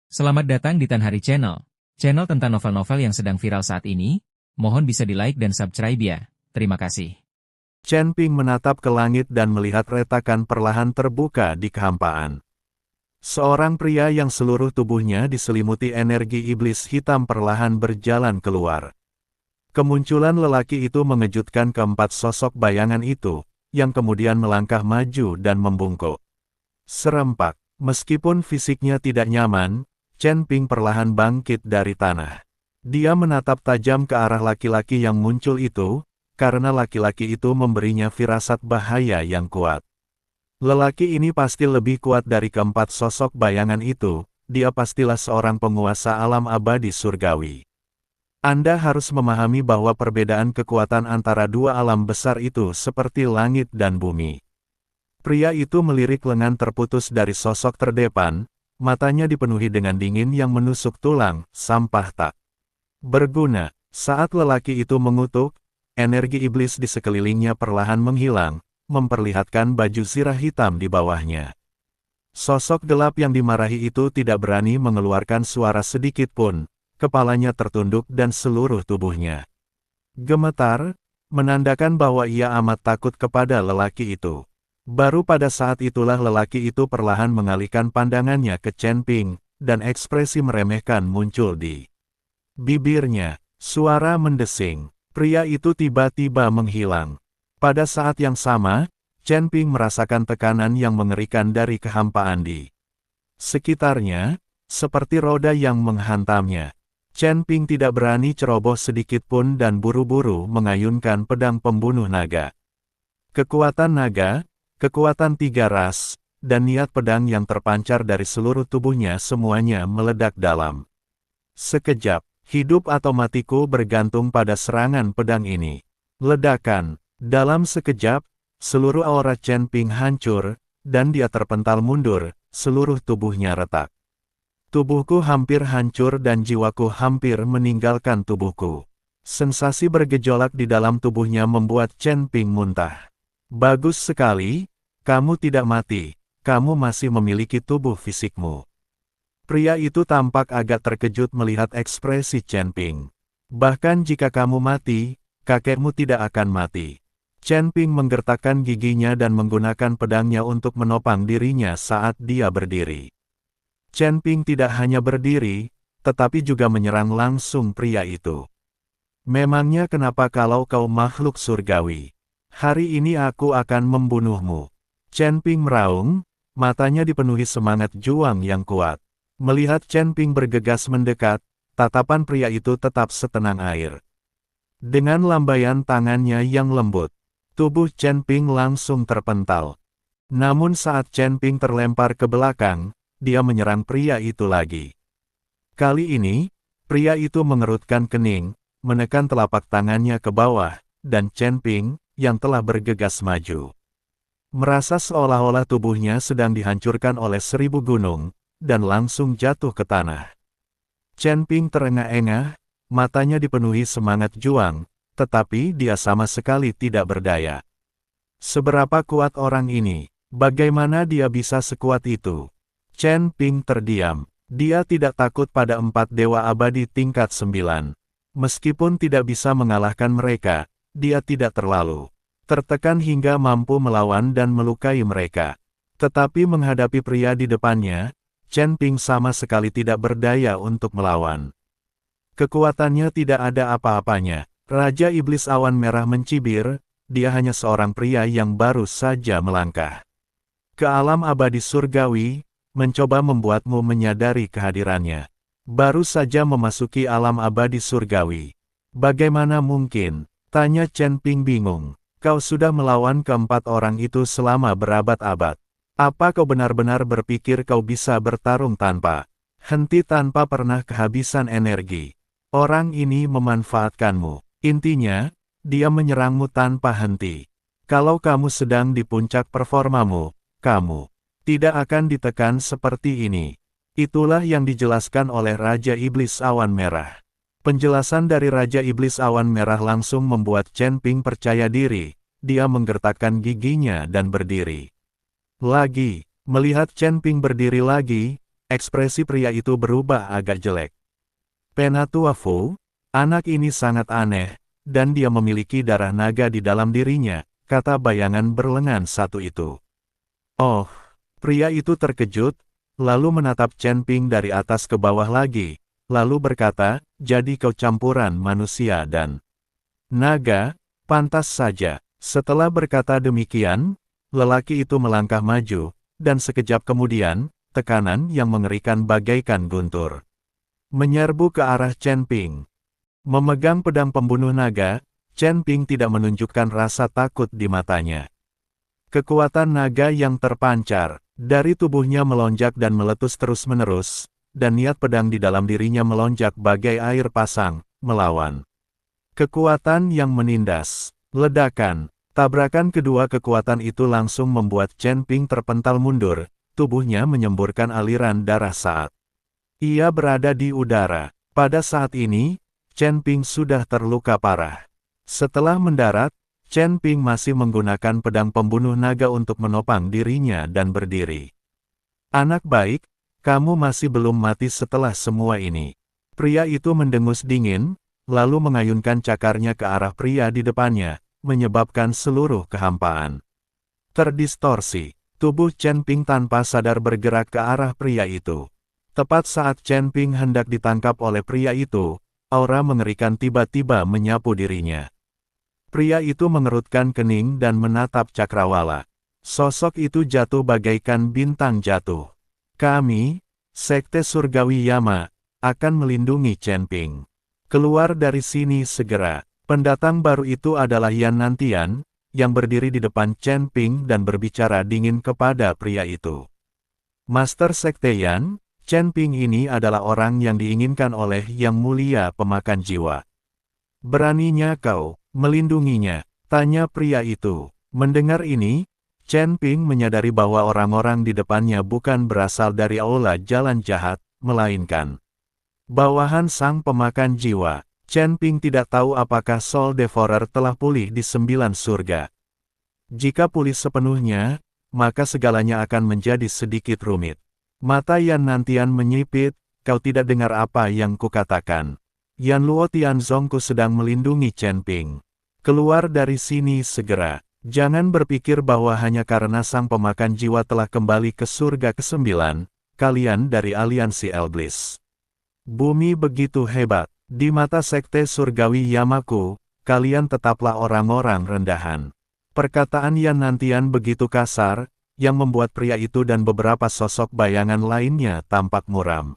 Selamat datang di Tan Hari Channel. Channel tentang novel-novel yang sedang viral saat ini. Mohon bisa di-like dan subscribe ya. Terima kasih. Chen Ping menatap ke langit dan melihat retakan perlahan terbuka di kehampaan. Seorang pria yang seluruh tubuhnya diselimuti energi iblis hitam perlahan berjalan keluar. Kemunculan lelaki itu mengejutkan keempat sosok bayangan itu, yang kemudian melangkah maju dan membungkuk. Serempak, meskipun fisiknya tidak nyaman, Chen Ping perlahan bangkit dari tanah. Dia menatap tajam ke arah laki-laki yang muncul itu, karena laki-laki itu memberinya firasat bahaya yang kuat. Lelaki ini pasti lebih kuat dari keempat sosok bayangan itu, dia pastilah seorang penguasa alam abadi surgawi. Anda harus memahami bahwa perbedaan kekuatan antara dua alam besar itu seperti langit dan bumi. Pria itu melirik lengan terputus dari sosok terdepan, matanya dipenuhi dengan dingin yang menusuk tulang, sampah tak berguna. Saat lelaki itu mengutuk, energi iblis di sekelilingnya perlahan menghilang, memperlihatkan baju zirah hitam di bawahnya. Sosok gelap yang dimarahi itu tidak berani mengeluarkan suara sedikit pun, kepalanya tertunduk dan seluruh tubuhnya gemetar, menandakan bahwa ia amat takut kepada lelaki itu. Baru pada saat itulah lelaki itu perlahan mengalihkan pandangannya ke Chen Ping, dan ekspresi meremehkan muncul di bibirnya. Suara mendesing. Pria itu tiba-tiba menghilang. Pada saat yang sama, Chen Ping merasakan tekanan yang mengerikan dari kehampaan di sekitarnya, seperti roda yang menghantamnya. Chen Ping tidak berani ceroboh sedikit pun dan buru-buru mengayunkan pedang pembunuh naga. Kekuatan naga, kekuatan tiga ras, dan niat pedang yang terpancar dari seluruh tubuhnya semuanya meledak dalam. Sekejap, hidup atau matiku bergantung pada serangan pedang ini. Ledakan. Dalam sekejap, seluruh aura Chen Ping hancur, dan dia terpental mundur, seluruh tubuhnya retak. Tubuhku hampir hancur dan jiwaku hampir meninggalkan tubuhku. Sensasi bergejolak di dalam tubuhnya membuat Chen Ping muntah. Bagus sekali, kamu tidak mati, kamu masih memiliki tubuh fisikmu. Pria itu tampak agak terkejut melihat ekspresi Chen Ping. Bahkan jika kamu mati, kakekmu tidak akan mati. Chen Ping menggertakkan giginya dan menggunakan pedangnya untuk menopang dirinya saat dia berdiri. Chen Ping tidak hanya berdiri, tetapi juga menyerang langsung pria itu. Memangnya kenapa kalau kau makhluk surgawi? Hari ini aku akan membunuhmu. Chen Ping meraung, matanya dipenuhi semangat juang yang kuat. Melihat Chen Ping bergegas mendekat, tatapan pria itu tetap setenang air. Dengan lambaian tangannya yang lembut, tubuh Chen Ping langsung terpental. Namun saat Chen Ping terlempar ke belakang, dia menyerang pria itu lagi. Kali ini, pria itu mengerutkan kening, menekan telapak tangannya ke bawah, dan Chen Ping, yang telah bergegas maju, merasa seolah-olah tubuhnya sedang dihancurkan oleh 1000 gunung, dan langsung jatuh ke tanah. Chen Ping terengah-engah, matanya dipenuhi semangat juang, tetapi dia sama sekali tidak berdaya. Seberapa kuat orang ini? Bagaimana dia bisa sekuat itu? Chen Ping terdiam. Dia tidak takut pada 4 dewa abadi tingkat 9. Meskipun tidak bisa mengalahkan mereka, dia tidak terlalu tertekan hingga mampu melawan dan melukai mereka. Tetapi menghadapi pria di depannya, Chen Ping sama sekali tidak berdaya untuk melawan. Kekuatannya tidak ada apa-apanya. Raja Iblis Awan Merah mencibir, dia hanya seorang pria yang baru saja melangkah ke alam abadi surgawi, mencoba membuatmu menyadari kehadirannya. Baru saja memasuki alam abadi surgawi. Bagaimana mungkin? Tanya Chen Ping bingung. Kau sudah melawan keempat orang itu selama berabad-abad. Apa kau benar-benar berpikir kau bisa bertarung tanpa henti, tanpa pernah kehabisan energi? Orang ini memanfaatkanmu. Intinya, dia menyerangmu tanpa henti. Kalau kamu sedang di puncak performamu, kamu tidak akan ditekan seperti ini. Itulah yang dijelaskan oleh Raja Iblis Awan Merah. Penjelasan dari Raja Iblis Awan Merah langsung membuat Chen Ping percaya diri. Dia menggertakkan giginya dan berdiri lagi. Melihat Chen Ping berdiri lagi, Ekspresi pria itu berubah agak jelek. Penatua Fu, anak ini sangat aneh, dan dia memiliki darah naga di dalam dirinya, kata bayangan berlengan satu itu. Oh, pria itu terkejut, lalu menatap Chen Ping dari atas ke bawah lagi, lalu berkata, jadi kau campuran manusia dan naga, pantas saja. Setelah berkata demikian, lelaki itu melangkah maju, dan sekejap kemudian, tekanan yang mengerikan bagaikan guntur menyerbu ke arah Chen Ping. Memegang pedang pembunuh naga, Chen Ping tidak menunjukkan rasa takut di matanya. Kekuatan naga yang terpancar dari tubuhnya melonjak dan meletus terus-menerus, dan niat pedang di dalam dirinya melonjak bagai air pasang, melawan kekuatan yang menindas. Ledakan, tabrakan kedua kekuatan itu langsung membuat Chen Ping terpental mundur, tubuhnya menyemburkan aliran darah saat ia berada di udara. Pada saat ini, Chen Ping sudah terluka parah. Setelah mendarat, Chen Ping masih menggunakan pedang pembunuh naga untuk menopang dirinya dan berdiri. Anak baik, kamu masih belum mati setelah semua ini. Pria itu mendengus dingin, lalu mengayunkan cakarnya ke arah pria di depannya, menyebabkan seluruh kehampaan terdistorsi. Tubuh Chen Ping tanpa sadar bergerak ke arah pria itu. Tepat saat Chen Ping hendak ditangkap oleh pria itu, aura mengerikan tiba-tiba menyapu dirinya. Pria itu mengerutkan kening dan menatap cakrawala. Sosok itu jatuh bagaikan bintang jatuh. Kami, Sekte Surgawi Yama, akan melindungi Chen Ping. Keluar dari sini segera. Pendatang baru itu adalah Yan Nantian, yang berdiri di depan Chen Ping dan berbicara dingin kepada pria itu. Master Sekte Yan, Chen Ping ini adalah orang yang diinginkan oleh Yang Mulia Pemakan Jiwa. Beraninya kau melindunginya? Tanya pria itu. Mendengar ini, Chen Ping menyadari bahwa orang-orang di depannya bukan berasal dari aula jalan jahat, melainkan bawahan sang pemakan jiwa. Chen Ping tidak tahu apakah Soul Devourer telah pulih di 9 surga. Jika pulih sepenuhnya, maka segalanya akan menjadi sedikit rumit. Mata Yan Nantian menyipit, kau tidak dengar apa yang kukatakan. Yan Luo Tianzongku sedang melindungi Chen Ping. Keluar dari sini segera. Jangan berpikir bahwa hanya karena sang pemakan jiwa telah kembali ke surga ke-9, kalian dari aliansi Elblis. Bumi begitu hebat. Di mata Sekte Surgawi Yamaku, kalian tetaplah orang-orang rendahan. Perkataan Yan Nantian begitu kasar, yang membuat pria itu dan beberapa sosok bayangan lainnya tampak muram.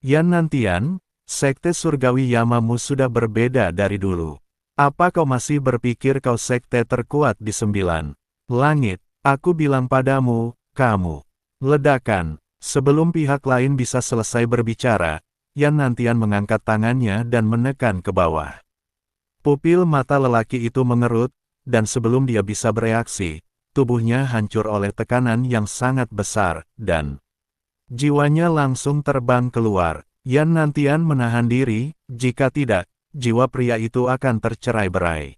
Yan Nantian, Sekte Surgawi Yamamu sudah berbeda dari dulu. Apa kau masih berpikir kau sekte terkuat di 9 langit? Aku bilang padamu, kamu. Ledakan. Sebelum pihak lain bisa selesai berbicara, Yan Nantian mengangkat tangannya dan menekan ke bawah. Pupil mata lelaki itu mengerut, dan sebelum dia bisa bereaksi, tubuhnya hancur oleh tekanan yang sangat besar, dan jiwanya langsung terbang keluar. Yan Nantian menahan diri, jika tidak, jiwa pria itu akan tercerai-berai.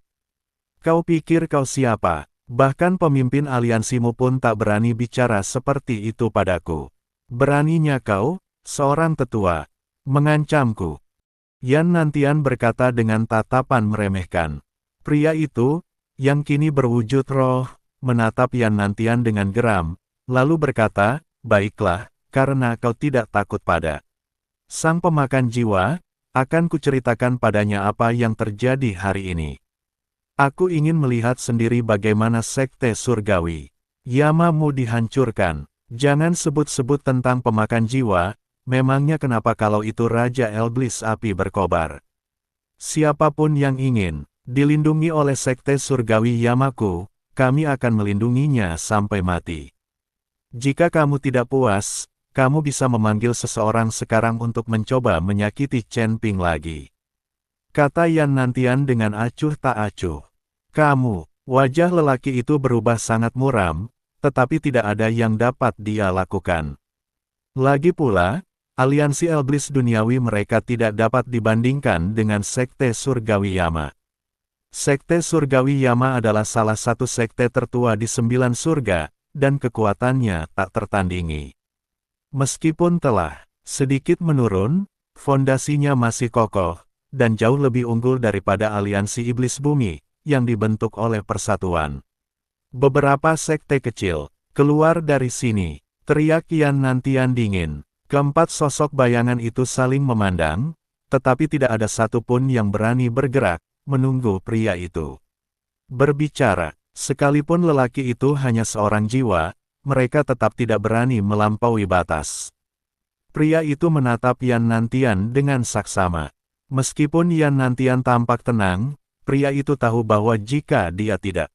Kau pikir kau siapa? Bahkan pemimpin aliansimu pun tak berani bicara seperti itu padaku. Beraninya kau, seorang tetua, mengancamku. Yan Nantian berkata dengan tatapan meremehkan. Pria itu, yang kini berwujud roh, menatap Yan Nantian dengan geram, lalu berkata, baiklah, karena kau tidak takut pada sang pemakan jiwa, akan kuceritakan padanya apa yang terjadi hari ini. Aku ingin melihat sendiri bagaimana Sekte Surgawi Yamamu dihancurkan. Jangan sebut-sebut tentang pemakan jiwa, memangnya kenapa kalau itu Raja Elblis Api berkobar? Siapapun yang ingin dilindungi oleh Sekte Surgawi Yamaku, kami akan melindunginya sampai mati. Jika kamu tidak puas, kamu bisa memanggil seseorang sekarang untuk mencoba menyakiti Chen Ping lagi. Kata Yan Nantian dengan acuh tak acuh. Kamu, wajah lelaki itu berubah sangat muram, tetapi tidak ada yang dapat dia lakukan. Lagi pula, aliansi Elblis duniawi mereka tidak dapat dibandingkan dengan Sekte Surgawi Yama. Sekte Surgawi Yama adalah salah satu sekte tertua di 9 surga, dan kekuatannya tak tertandingi. Meskipun telah sedikit menurun, fondasinya masih kokoh, dan jauh lebih unggul daripada aliansi iblis bumi, yang dibentuk oleh persatuan. Beberapa sekte kecil, keluar dari sini, teriak Yan Nantian dingin. Keempat sosok bayangan itu saling memandang, tetapi tidak ada satupun yang berani bergerak, menunggu pria itu berbicara. Sekalipun lelaki itu hanya seorang jiwa, mereka tetap tidak berani melampaui batas. Pria itu menatap Yan Nantian dengan saksama. Meskipun Yan Nantian tampak tenang, pria itu tahu bahwa jika dia tidak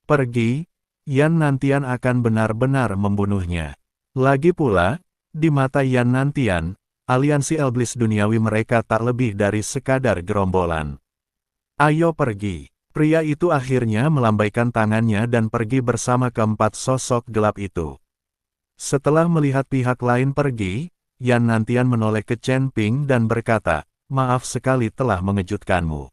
pergi, Yan Nantian akan benar-benar membunuhnya. Lagi pula, di mata Yan Nantian, aliansi iblis duniawi mereka tak lebih dari sekadar gerombolan. Ayo pergi. Pria itu akhirnya melambaikan tangannya dan pergi bersama keempat sosok gelap itu. Setelah melihat pihak lain pergi, Yan Nantian menoleh ke Chen Ping dan berkata, "Maaf sekali telah mengejutkanmu.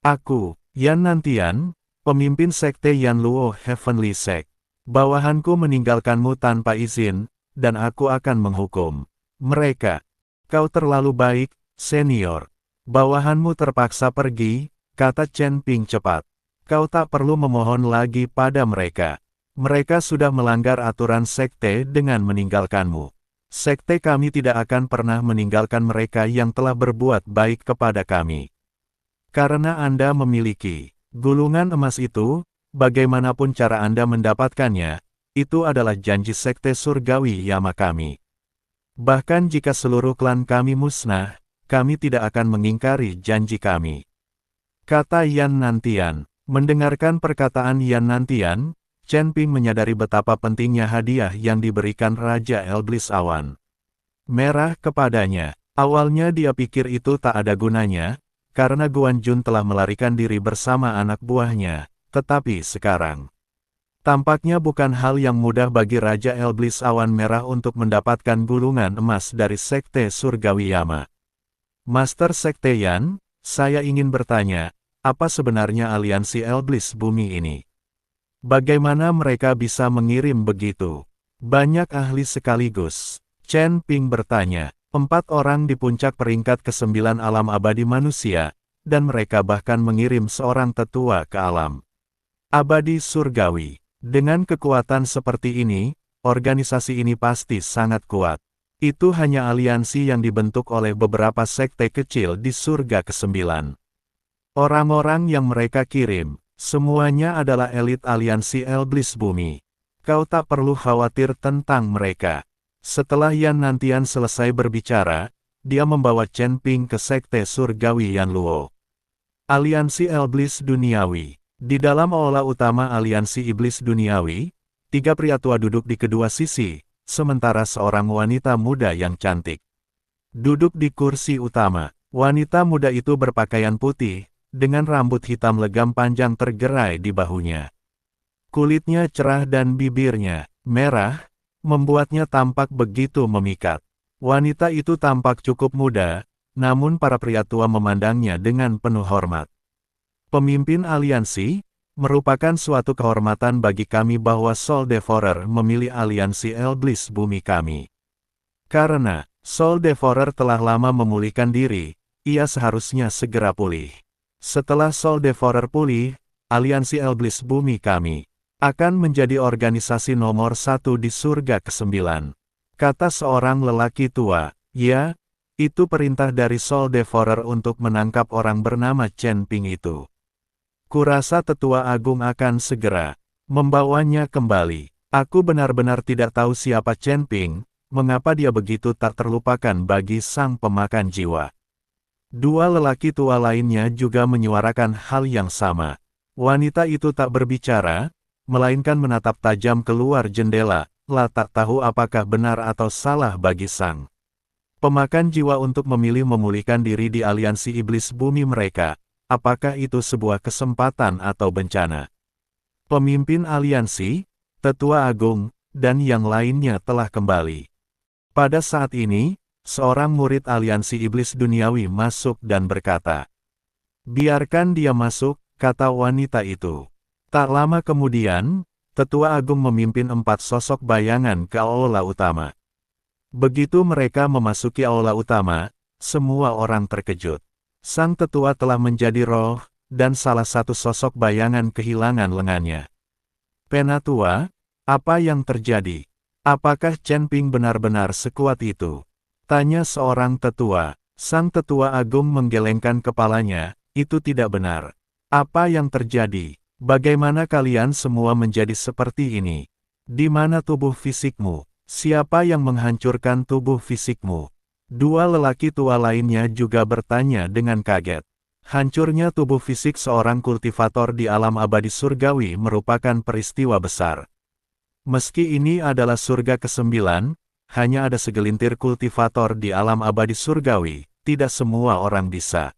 Aku, Yan Nantian, pemimpin sekte Yan Luo Heavenly Sect. Bawahanku meninggalkanmu tanpa izin, dan aku akan menghukum mereka. Kau terlalu baik, senior. Bawahanmu terpaksa pergi," kata Chen Ping cepat. "Kau tak perlu memohon lagi pada mereka. Mereka sudah melanggar aturan sekte dengan meninggalkanmu. Sekte kami tidak akan pernah meninggalkan mereka yang telah berbuat baik kepada kami. Karena Anda memiliki gulungan emas itu, bagaimanapun cara Anda mendapatkannya, itu adalah janji sekte surgawi Yama kami. Bahkan jika seluruh klan kami musnah, kami tidak akan mengingkari janji kami," kata Yan Nantian. Mendengarkan perkataan Yan Nantian, Chen Ping menyadari betapa pentingnya hadiah yang diberikan Raja Iblis Awan Merah kepadanya. Awalnya dia pikir itu tak ada gunanya, karena Guan Jun telah melarikan diri bersama anak buahnya, tetapi sekarang tampaknya bukan hal yang mudah bagi Raja Iblis Awan Merah untuk mendapatkan gulungan emas dari Sekte Surgawi Yama. "Master Sekte Yan, saya ingin bertanya, apa sebenarnya aliansi Iblis Bumi ini? Bagaimana mereka bisa mengirim begitu banyak ahli sekaligus?" Chen Ping bertanya. 4 orang di puncak peringkat ke-9 alam abadi manusia, dan mereka bahkan mengirim seorang tetua ke alam abadi surgawi. Dengan kekuatan seperti ini, organisasi ini pasti sangat kuat. Itu hanya aliansi yang dibentuk oleh beberapa sekte kecil di surga ke-9. Orang-orang yang mereka kirim, semuanya adalah elit aliansi Iblis Bumi. Kau tak perlu khawatir tentang mereka. Setelah Yan Nantian selesai berbicara, dia membawa Chen Ping ke sekte surgawi Yan Luo. Aliansi Iblis Duniawi. Di dalam aula utama aliansi Iblis Duniawi, 3 pria tua duduk di kedua sisi, sementara seorang wanita muda yang cantik duduk di kursi utama. Wanita muda itu berpakaian putih, dengan rambut hitam legam panjang tergerai di bahunya. Kulitnya cerah dan bibirnya merah, membuatnya tampak begitu memikat. Wanita itu tampak cukup muda, namun para pria tua memandangnya dengan penuh hormat. "Pemimpin aliansi, merupakan suatu kehormatan bagi kami bahwa Soul Devourer memilih aliansi Iblis Bumi kami. Karena Soul Devourer telah lama memulihkan diri, ia seharusnya segera pulih. Setelah Soul Devourer pulih, aliansi Iblis Bumi kami akan menjadi organisasi nomor 1 di surga ke-9, kata seorang lelaki tua. "Ya, itu perintah dari Soul Devourer untuk menangkap orang bernama Chen Ping itu. Kurasa tetua agung akan segera membawanya kembali. Aku benar-benar tidak tahu siapa Chen Ping, mengapa dia begitu tak terlupakan bagi sang pemakan jiwa." 2 lelaki tua lainnya juga menyuarakan hal yang sama. Wanita itu tak berbicara, melainkan menatap tajam keluar jendela, tak tahu apakah benar atau salah bagi sang pemakan jiwa untuk memilih memulihkan diri di aliansi Iblis Bumi mereka. Apakah itu sebuah kesempatan atau bencana? Pemimpin aliansi, tetua agung, dan yang lainnya telah kembali. Pada saat ini, seorang murid aliansi Iblis Duniawi masuk dan berkata, "Biarkan dia masuk," kata wanita itu. Tak lama kemudian, tetua agung memimpin 4 sosok bayangan ke aula utama. Begitu mereka memasuki aula utama, semua orang terkejut. Sang tetua telah menjadi roh, dan salah satu sosok bayangan kehilangan lengannya. Penatua, apa yang terjadi? Apakah Chen Ping benar-benar sekuat itu? Tanya seorang tetua. Sang tetua agung menggelengkan kepalanya, itu tidak benar. Apa yang terjadi? Bagaimana kalian semua menjadi seperti ini? Di mana tubuh fisikmu? Siapa yang menghancurkan tubuh fisikmu? Dua lelaki tua lainnya juga bertanya dengan kaget. Hancurnya tubuh fisik seorang kultivator di alam abadi surgawi merupakan peristiwa besar. Meski ini adalah surga ke-9, hanya ada segelintir kultivator di alam abadi surgawi, tidak semua orang bisa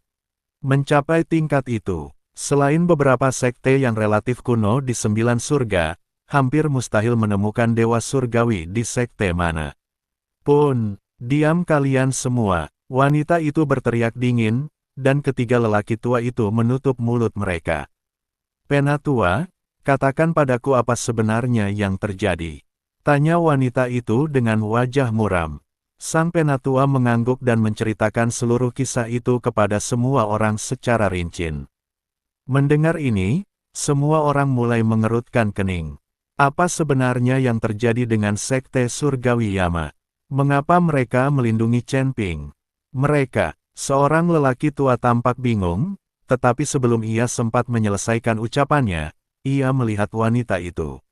mencapai tingkat itu. Selain beberapa sekte yang relatif kuno di 9 surga, hampir mustahil menemukan dewa surgawi di sekte mana pun. Diam kalian semua, wanita itu berteriak dingin, dan ketiga lelaki tua itu menutup mulut mereka. Penatua, katakan padaku apa sebenarnya yang terjadi. Tanya wanita itu dengan wajah muram. Sang penatua mengangguk dan menceritakan seluruh kisah itu kepada semua orang secara rinci. Mendengar ini, semua orang mulai mengerutkan kening. Apa sebenarnya yang terjadi dengan sekte surgawi Yama? Mengapa mereka melindungi Chen Ping? Mereka, seorang lelaki tua tampak bingung, tetapi sebelum ia sempat menyelesaikan ucapannya, ia melihat wanita itu.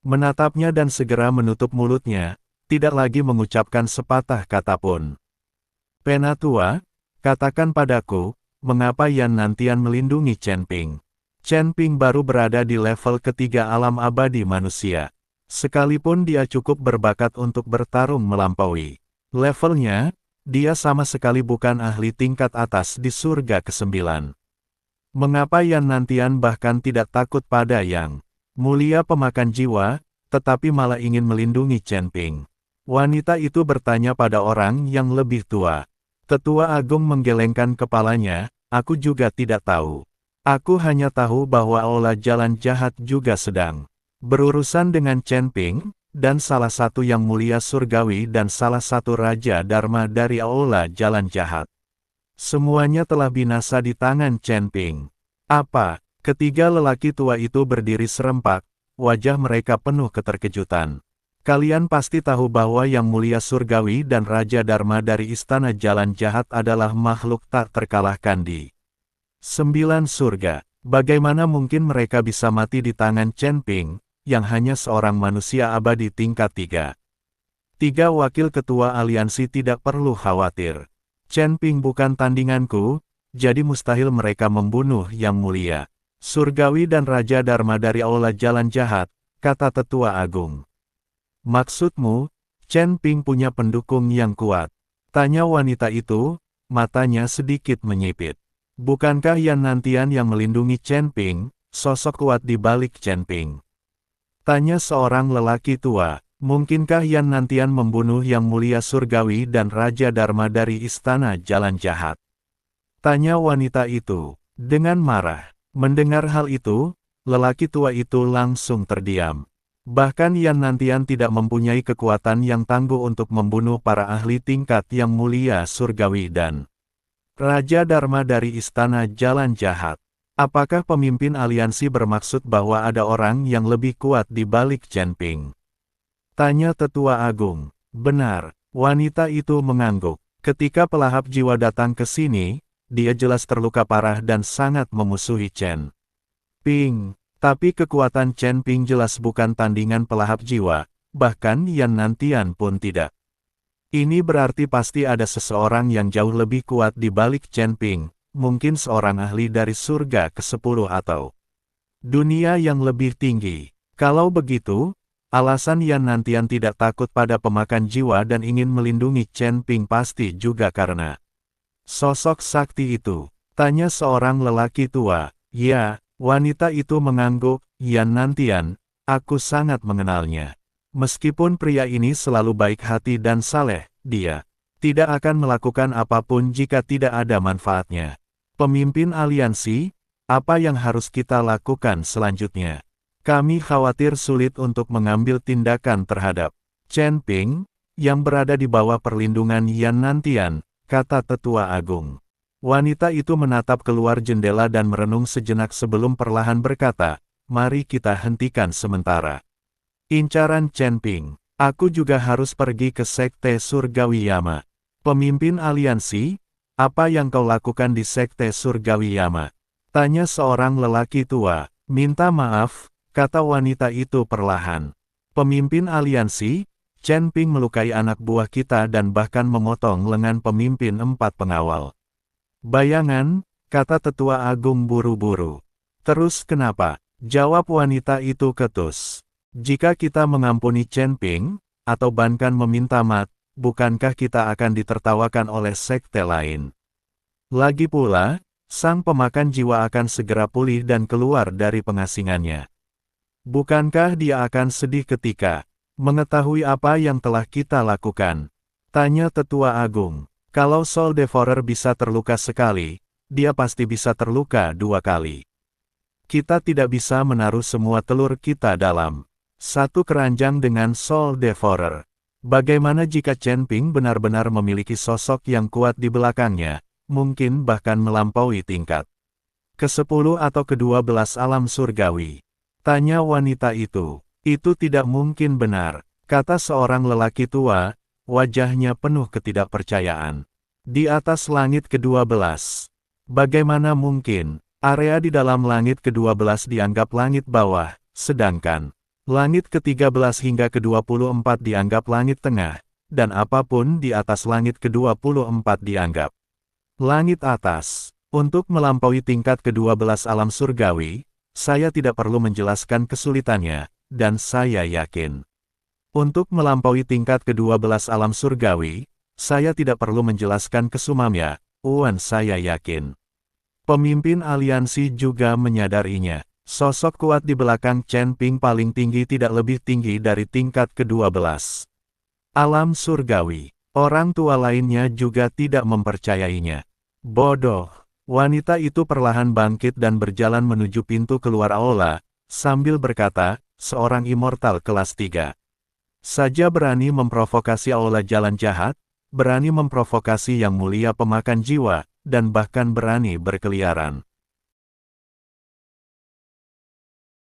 Menatapnya dan segera menutup mulutnya, tidak lagi mengucapkan sepatah kata pun. Penatua, katakan padaku, mengapa Yan Nantian melindungi Chen Ping? Chen Ping baru berada di level ketiga alam abadi manusia. Sekalipun dia cukup berbakat untuk bertarung melampaui levelnya, dia sama sekali bukan ahli tingkat atas di surga ke-9. Mengapa Yan Nantian bahkan tidak takut pada Yang Mulia pemakan jiwa, tetapi malah ingin melindungi Chen Ping? Wanita itu bertanya pada orang yang lebih tua. Tetua Agung menggelengkan kepalanya, aku juga tidak tahu. Aku hanya tahu bahwa aula jalan jahat juga sedang berurusan dengan Chen Ping, dan salah satu yang mulia surgawi dan salah satu raja Dharma dari aula jalan jahat. Semuanya telah binasa di tangan Chen Ping. Apa? Ketiga lelaki tua itu berdiri serempak, wajah mereka penuh keterkejutan. Kalian pasti tahu bahwa Yang Mulia Surgawi dan Raja Dharma dari Istana Jalan Jahat adalah makhluk tak terkalahkan di 9 surga. Bagaimana mungkin mereka bisa mati di tangan Chen Ping, yang hanya seorang manusia abadi tingkat 3? Tiga wakil ketua aliansi tidak perlu khawatir. Chen Ping bukan tandinganku, jadi mustahil mereka membunuh Yang Mulia Surgawi dan Raja Dharma dari Aula Jalan Jahat, kata Tetua Agung. Maksudmu, Chen Ping punya pendukung yang kuat? Tanya wanita itu, matanya sedikit menyipit. Bukankah Yan Nantian yang melindungi Chen Ping, sosok kuat di balik Chen Ping? Tanya seorang lelaki tua, mungkinkah Yan Nantian membunuh Yang Mulia Surgawi dan Raja Dharma dari Istana Jalan Jahat? Tanya wanita itu, dengan marah. Mendengar hal itu, lelaki tua itu langsung terdiam. Bahkan Yan Nantian tidak mempunyai kekuatan yang tangguh untuk membunuh para ahli tingkat Yang Mulia Surgawi dan Raja Dharma dari Istana Jalan Jahat. Apakah pemimpin aliansi bermaksud bahwa ada orang yang lebih kuat di balik Chen Ping? Tanya Tetua Agung. Benar, wanita itu mengangguk. Ketika pelahap jiwa datang ke sini, dia jelas terluka parah dan sangat memusuhi Chen Ping. Tapi kekuatan Chen Ping jelas bukan tandingan pelahap jiwa, bahkan Yan Nantian pun tidak. Ini berarti pasti ada seseorang yang jauh lebih kuat di balik Chen Ping, mungkin seorang ahli dari surga ke-10 atau dunia yang lebih tinggi. Kalau begitu, alasan Yan Nantian tidak takut pada pemakan jiwa dan ingin melindungi Chen Ping pasti juga karena sosok sakti itu. Tanya seorang lelaki tua. Ya. Wanita itu mengangguk, Yan Nantian, aku sangat mengenalnya. Meskipun pria ini selalu baik hati dan saleh, dia tidak akan melakukan apapun jika tidak ada manfaatnya. Pemimpin aliansi, apa yang harus kita lakukan selanjutnya? Kami khawatir sulit untuk mengambil tindakan terhadap Chen Ping. yang berada di bawah perlindungan Yan Nantian, kata Tetua Agung. Wanita itu menatap keluar jendela dan merenung sejenak sebelum perlahan berkata, mari kita hentikan sementara. Incaran Chen Ping, aku juga harus pergi ke Sekte Surgawi Yama. Pemimpin aliansi, apa yang kau lakukan di Sekte Surgawi Yama? Tanya seorang lelaki tua. Minta maaf, kata wanita itu perlahan. Pemimpin aliansi, Chen Ping melukai anak buah kita dan bahkan memotong lengan pemimpin 4 pengawal. Bayangan, kata Tetua Agung buru-buru. Terus kenapa? Jawab wanita itu ketus. Jika kita mengampuni Chen Ping, atau bahkan meminta maaf, bukankah kita akan ditertawakan oleh sekte lain? Lagi pula, sang pemakan jiwa akan segera pulih dan keluar dari pengasingannya. Bukankah dia akan sedih ketika mengetahui apa yang telah kita lakukan? Tanya Tetua Agung. Kalau Soul Devourer bisa terluka sekali, dia pasti bisa terluka 2 kali. Kita tidak bisa menaruh semua telur kita dalam satu keranjang dengan Soul Devourer. Bagaimana jika Chen Ping benar-benar memiliki sosok yang kuat di belakangnya, mungkin bahkan melampaui tingkat ke-10 atau ke-12 alam surgawi? Tanya wanita itu. Itu tidak mungkin benar, kata seorang lelaki tua, wajahnya penuh ketidakpercayaan. Di atas langit ke-12. Bagaimana mungkin, area di dalam langit ke-12 dianggap langit bawah, sedangkan langit ke-13 hingga ke-24 dianggap langit tengah, dan apapun di atas langit ke-24 dianggap langit atas. Untuk melampaui tingkat ke-12 alam surgawi, saya tidak perlu menjelaskan kesulitannya, dan saya yakin. Untuk melampaui tingkat ke-12 alam surgawi, saya tidak perlu menjelaskan kesumamnya, saya yakin. Pemimpin aliansi juga menyadarinya. Sosok kuat di belakang Chen Ping paling tinggi tidak lebih tinggi dari tingkat ke-12 alam surgawi. Orang tua lainnya juga tidak mempercayainya. Bodoh. Wanita itu perlahan bangkit dan berjalan menuju pintu keluar aula, sambil berkata, seorang immortal kelas 3 saja berani memprovokasi aula jalan jahat, berani memprovokasi yang mulia pemakan jiwa, dan bahkan berani berkeliaran